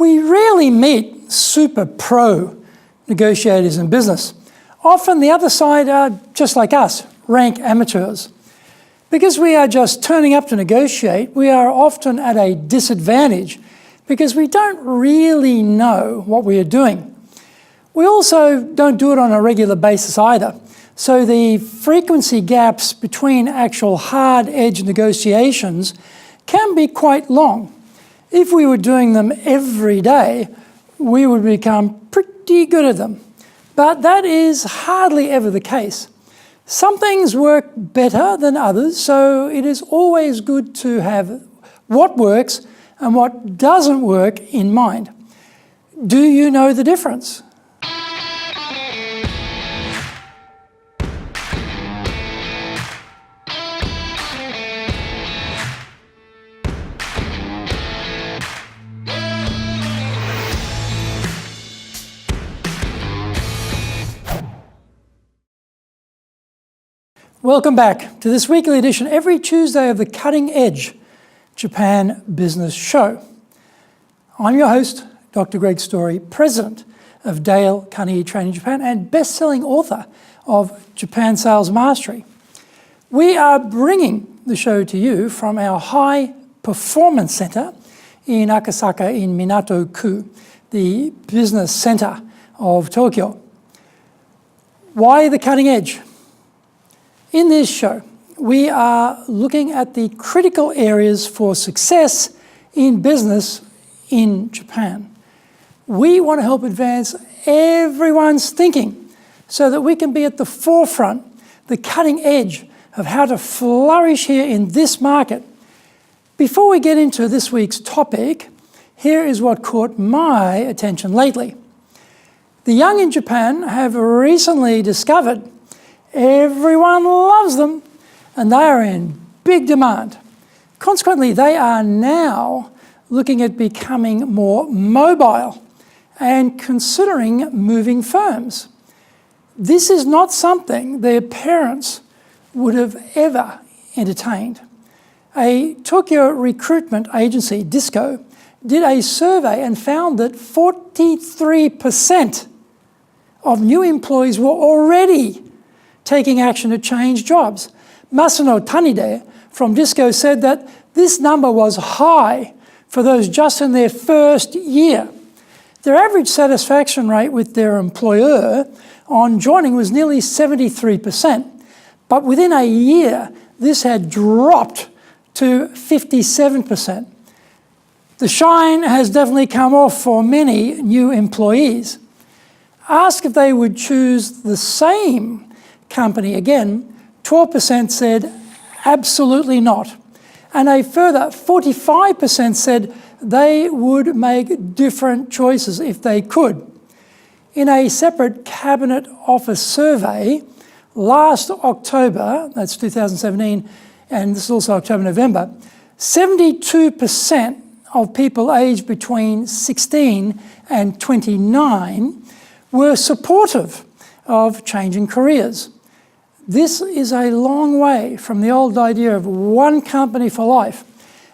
We rarely meet super pro negotiators in business. Often the other side are just like us, rank amateurs. Because we are just turning up to negotiate, we are often at a disadvantage because we don't really know what we are doing. We also don't do it on a regular basis either. So the frequency gaps between actual hard-edge negotiations can be quite long. If we were doing them every day, we would become pretty good at them. But that is hardly ever the case. Some things work better than others, so it is always good to have what works and what doesn't work in mind. Do you know the difference? Welcome back to this weekly edition every Tuesday of the Cutting Edge Japan Business Show. I'm your host, Dr. Greg Story, President of Dale Carnegie Training Japan and best-selling author of Japan Sales Mastery. We are bringing the show to you from our High Performance Center in Akasaka in Minato-ku, the business center of Tokyo. Why the cutting edge? In this show, we are looking at the critical areas for success in business in Japan. We want to help advance everyone's thinking so that we can be at the forefront, the cutting edge of how to flourish here in this market. Before we get into this week's topic, here is what caught my attention lately. The young in Japan have recently discovered everyone loves them, and they are in big demand. Consequently, they are now looking at becoming more mobile and considering moving firms. This is not something their parents would have ever entertained. A Tokyo recruitment agency, Disco, did a survey and found that 43% of new employees were already taking action to change jobs. Masuno Tanide from Disco said that this number was high for those just in their first year. Their average satisfaction rate with their employer on joining was nearly 73%, but within a year, this had dropped to 57%. The shine has definitely come off for many new employees. Asked if they would choose the same company again, 12% said absolutely not. And a further 45% said they would make different choices if they could. In a separate Cabinet Office survey last October, that's 2017, and this is also October-November, 72% of people aged between 16 and 29 were supportive of changing careers. This is a long way from the old idea of one company for life,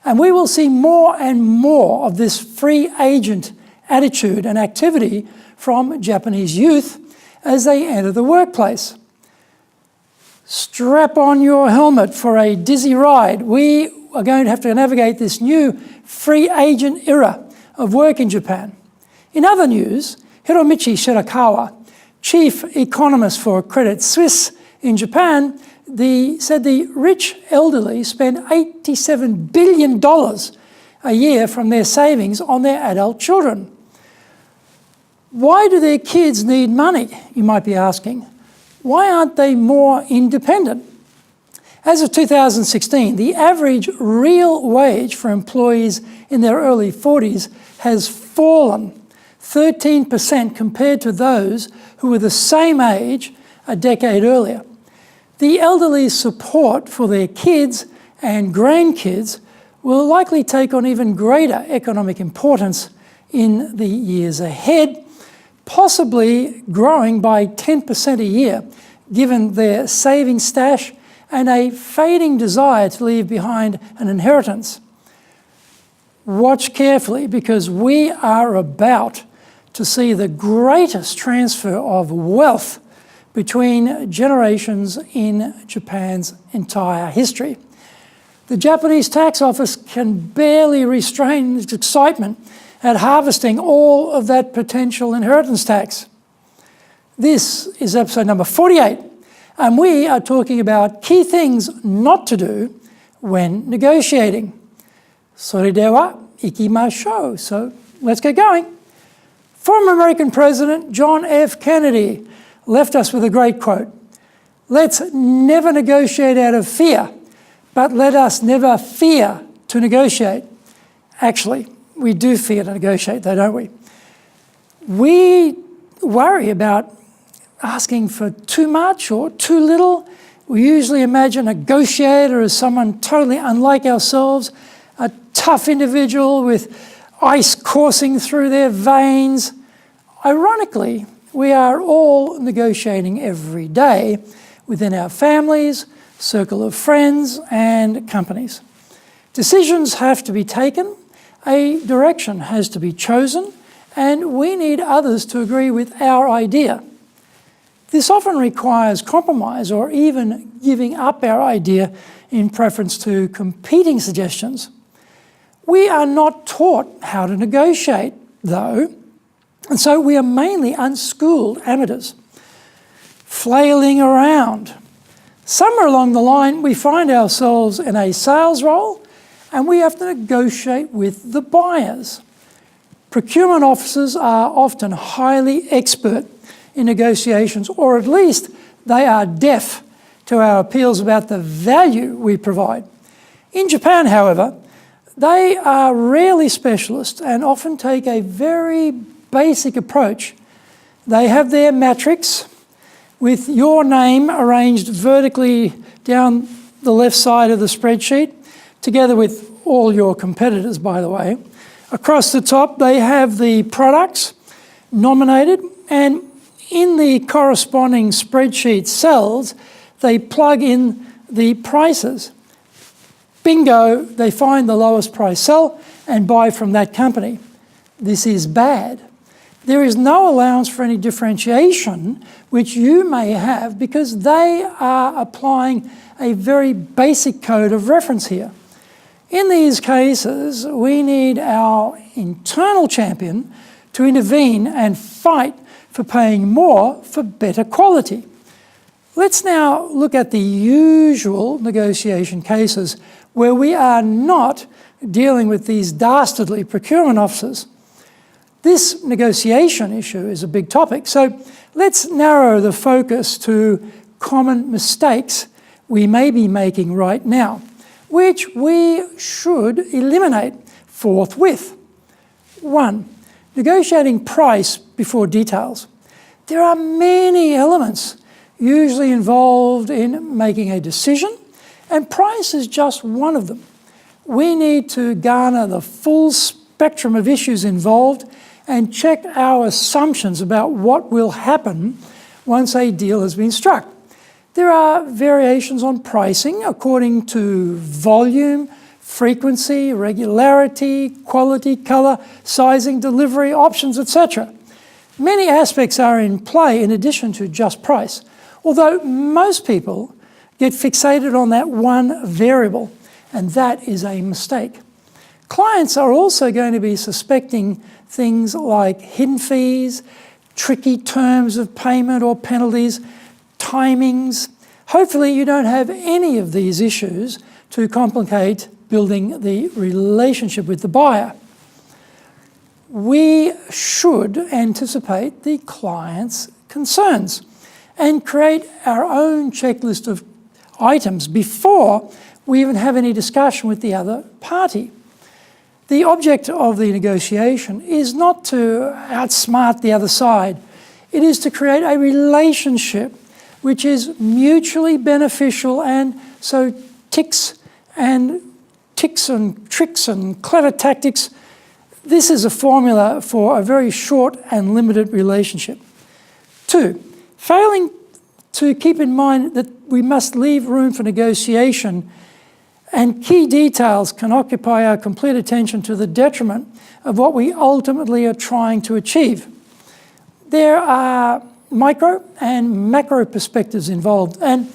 and we will see more and more of this free agent attitude and activity from Japanese youth as they enter the workplace. Strap on your helmet for a dizzy ride. We are going to have to navigate this new free agent era of work in Japan. In other news, Hiromichi Shirakawa, chief economist for Credit Suisse in Japan, said the rich elderly spend $87 billion a year from their savings on their adult children. Why do their kids need money, you might be asking? Why aren't they more independent? As of 2016, the average real wage for employees in their early 40s has fallen 13% compared to those who were the same age a decade earlier. The elderly's support for their kids and grandkids will likely take on even greater economic importance in the years ahead, possibly growing by 10% a year, given their saving stash and a fading desire to leave behind an inheritance. Watch carefully, because we are about to see the greatest transfer of wealth between generations in Japan's entire history. The Japanese tax office can barely restrain its excitement at harvesting all of that potential inheritance tax. This is episode number 48, and we are talking about key things not to do when negotiating. それでは行きましょう. So let's get going. Former American President John F. Kennedy left us with a great quote. Let's never negotiate out of fear, but let us never fear to negotiate. Actually, we do fear to negotiate though, don't we? We worry about asking for too much or too little. We usually imagine a negotiator as someone totally unlike ourselves, a tough individual with ice coursing through their veins. Ironically, we are all negotiating every day within our families, circle of friends, and companies. Decisions have to be taken, a direction has to be chosen, and we need others to agree with our idea. This often requires compromise or even giving up our idea in preference to competing suggestions. We are not taught how to negotiate, though, and so we are mainly unschooled amateurs, flailing around. Somewhere along the line, we find ourselves in a sales role and we have to negotiate with the buyers. Procurement officers are often highly expert in negotiations, or at least they are deaf to our appeals about the value we provide. In Japan, however, they are rarely specialists and often take a very basic approach. They have their matrix with your name arranged vertically down the left side of the spreadsheet, together with all your competitors, by the way. Across the top, they have the products nominated, and in the corresponding spreadsheet cells, they plug in the prices. Bingo, they find the lowest price cell and buy from that company. This is bad. There is no allowance for any differentiation which you may have, because they are applying a very basic code of reference here. In these cases, we need our internal champion to intervene and fight for paying more for better quality. Let's now look at the usual negotiation cases where we are not dealing with these dastardly procurement officers. This negotiation issue is a big topic, so let's narrow the focus to common mistakes we may be making right now, which we should eliminate forthwith. 1. Negotiating price before details. There are many elements usually involved in making a decision, and price is just one of them. We need to garner the full spectrum of issues involved and check our assumptions about what will happen once a deal has been struck. There are variations on pricing according to volume, frequency, regularity, quality, colour, sizing, delivery, options, etc. Many aspects are in play in addition to just price, although most people get fixated on that one variable, and that is a mistake. Clients are also going to be suspecting things like hidden fees, tricky terms of payment or penalties, timings. Hopefully you don't have any of these issues to complicate building the relationship with the buyer. We should anticipate the client's concerns and create our own checklist of items before we even have any discussion with the other party. The object of the negotiation is not to outsmart the other side. It is to create a relationship which is mutually beneficial, and so tics and tricks and clever tactics, this is a formula for a very short and limited relationship. 2, failing to keep in mind that we must leave room for negotiation And key details can occupy our complete attention to the detriment of what we ultimately are trying to achieve. There are micro and macro perspectives involved, and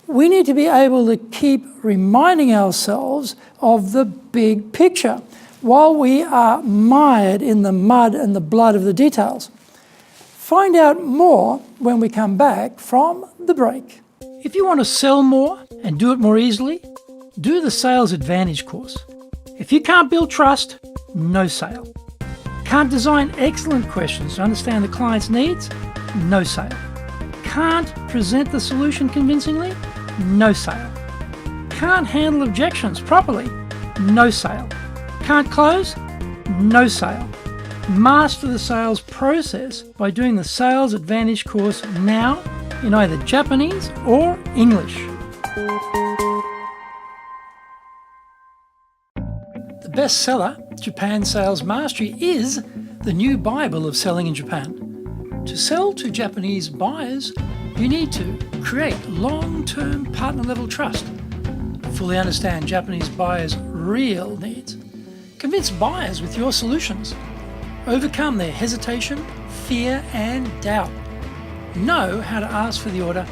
we need to be able to keep reminding ourselves of the big picture while we are mired in the mud and the blood of the details. Find out more when we come back from the break. If you want to sell more and do it more easily, do the Sales Advantage course. If you can't build trust, no sale. Can't design excellent questions to understand the client's needs? No sale. Can't present the solution convincingly? No sale. Can't handle objections properly? No sale. Can't close? No sale. Master the sales process by doing the Sales Advantage course now in either Japanese or English. The bestseller, Japan Sales Mastery, is the new Bible of selling in Japan. To sell to Japanese buyers, you need to create long-term partner-level trust, fully understand Japanese buyers' real needs, convince buyers with your solutions, overcome their hesitation, fear, and doubt, know how to ask for the order,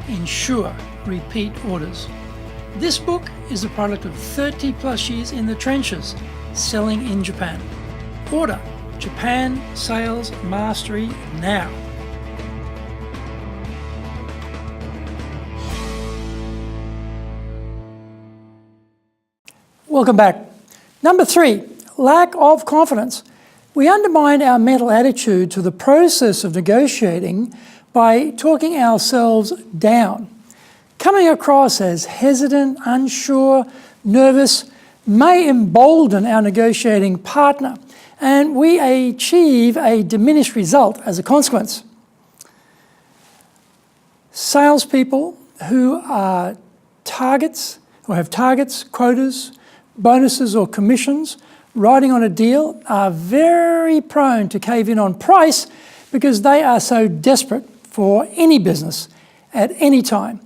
ensure repeat orders. This book is the product of 30 plus years in the trenches selling in Japan. Order Japan Sales Mastery now. Welcome back. Number 3, lack of confidence. We undermine our mental attitude to the process of negotiating by talking ourselves down. Coming across as hesitant, unsure, nervous may embolden our negotiating partner, and we achieve a diminished result as a consequence. Salespeople who are targets, or have targets, quotas, bonuses or commissions riding on a deal are very prone to cave in on price because they are so desperate for any business at any time.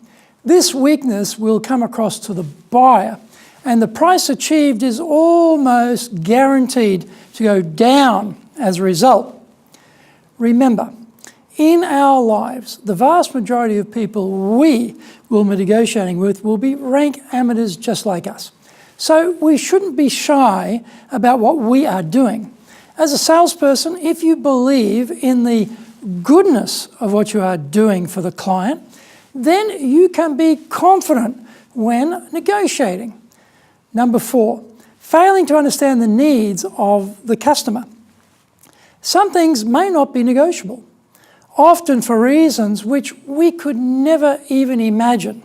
This weakness will come across to the buyer, and the price achieved is almost guaranteed to go down as a result. Remember, in our lives, the vast majority of people we will be negotiating with will be rank amateurs just like us. So we shouldn't be shy about what we are doing. As a salesperson, if you believe in the goodness of what you are doing for the client, then you can be confident when negotiating. Number 4, failing to understand the needs of the customer. Some things may not be negotiable, often for reasons which we could never even imagine.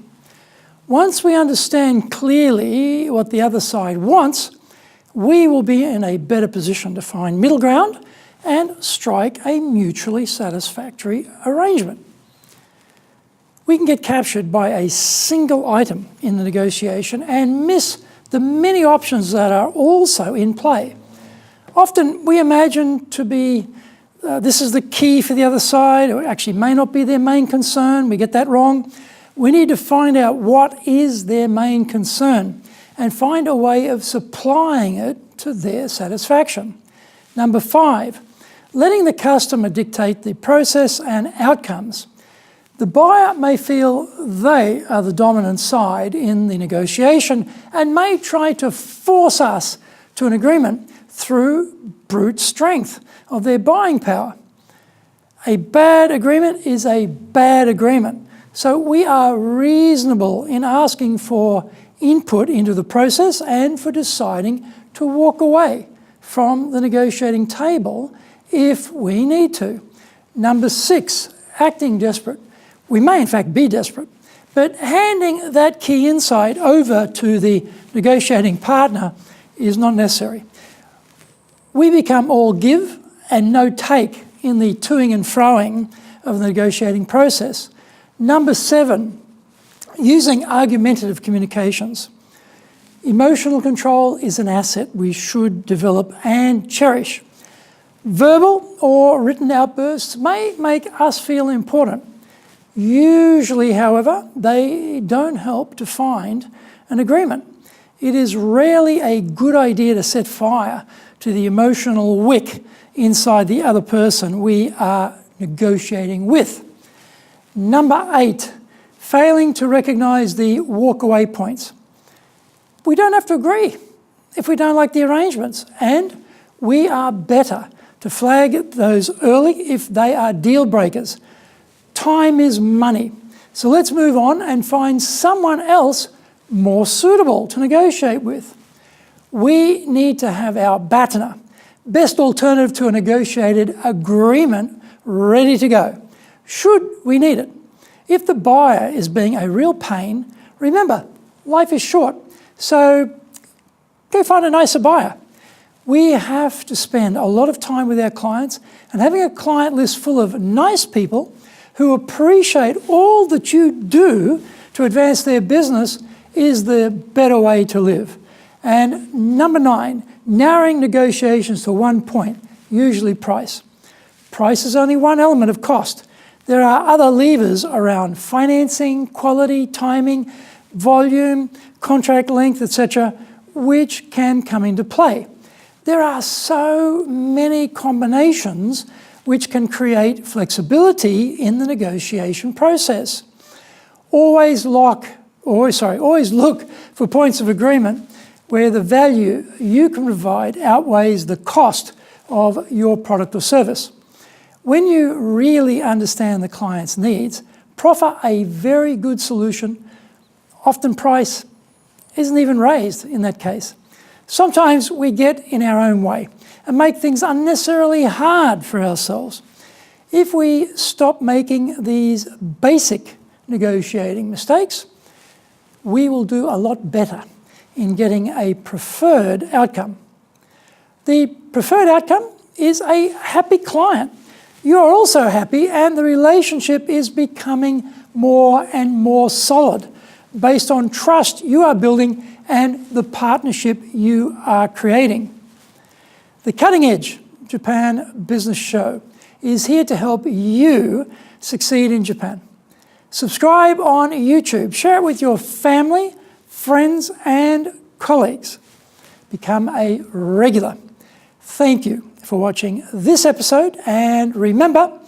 Once we understand clearly what the other side wants, we will be in a better position to find middle ground and strike a mutually satisfactory arrangement. We can get captured by a single item in the negotiation and miss the many options that are also in play. Often we imagine to be this is the key for the other side, or it actually may not be their main concern. We get that wrong. We need to find out what is their main concern and find a way of supplying it to their satisfaction. Number 5, letting the customer dictate the process and outcomes. The buyer may feel they are the dominant side in the negotiation and may try to force us to an agreement through brute strength of their buying power. A bad agreement is a bad agreement. So we are reasonable in asking for input into the process and for deciding to walk away from the negotiating table if we need to. Number 6, acting desperate. We may in fact be desperate, but handing that key insight over to the negotiating partner is not necessary. We become all give and no take in the toing and froing of the negotiating process. Number 7, using argumentative communications. Emotional control is an asset we should develop and cherish. Verbal or written outbursts may make us feel important. Usually, however, they don't help to find an agreement. It is rarely a good idea to set fire to the emotional wick inside the other person we are negotiating with. Number 8, failing to recognise the walk-away points. We don't have to agree if we don't like the arrangements, and we are better to flag those early if they are deal breakers. Time is money, so let's move on and find someone else more suitable to negotiate with. We need to have our BATNA, best alternative to a negotiated agreement, ready to go, should we need it. If the buyer is being a real pain, remember, life is short, so go find a nicer buyer. We have to spend a lot of time with our clients, and having a client list full of nice people who appreciate all that you do to advance their business is the better way to live. And number 9, narrowing negotiations to one point, usually price. Price is only one element of cost. There are other levers around financing, quality, timing, volume, contract length, etc., which can come into play. There are so many combinations which can create flexibility in the negotiation process. Always look for points of agreement where the value you can provide outweighs the cost of your product or service. When you really understand the client's needs, proffer a very good solution. Often price isn't even raised in that case. Sometimes we get in our own way and make things unnecessarily hard for ourselves. If we stop making these basic negotiating mistakes, we will do a lot better in getting a preferred outcome. The preferred outcome is a happy client. You're also happy, and the relationship is becoming more and more solid based on trust you are building and the partnership you are creating. The Cutting Edge Japan Business Show is here to help you succeed in Japan. Subscribe on YouTube, share it with your family, friends, and colleagues. Become a regular. Thank you for watching this episode, and remember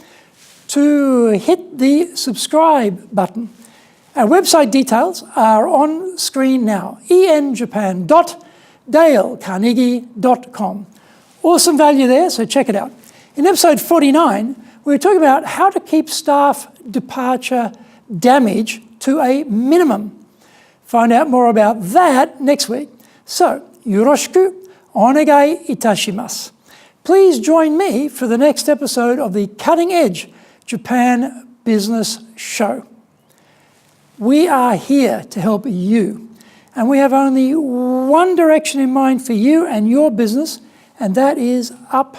to hit the subscribe button. Our website details are on screen now, enjapan.dalecarnegie.com. Awesome value there, so check it out. In episode 49, we're talking about how to keep staff departure damage to a minimum. Find out more about that next week. So, yoroshiku onegai itashimasu. Please join me for the next episode of the Cutting Edge Japan Business Show. We are here to help you, and we have only one direction in mind for you and your business, and that is up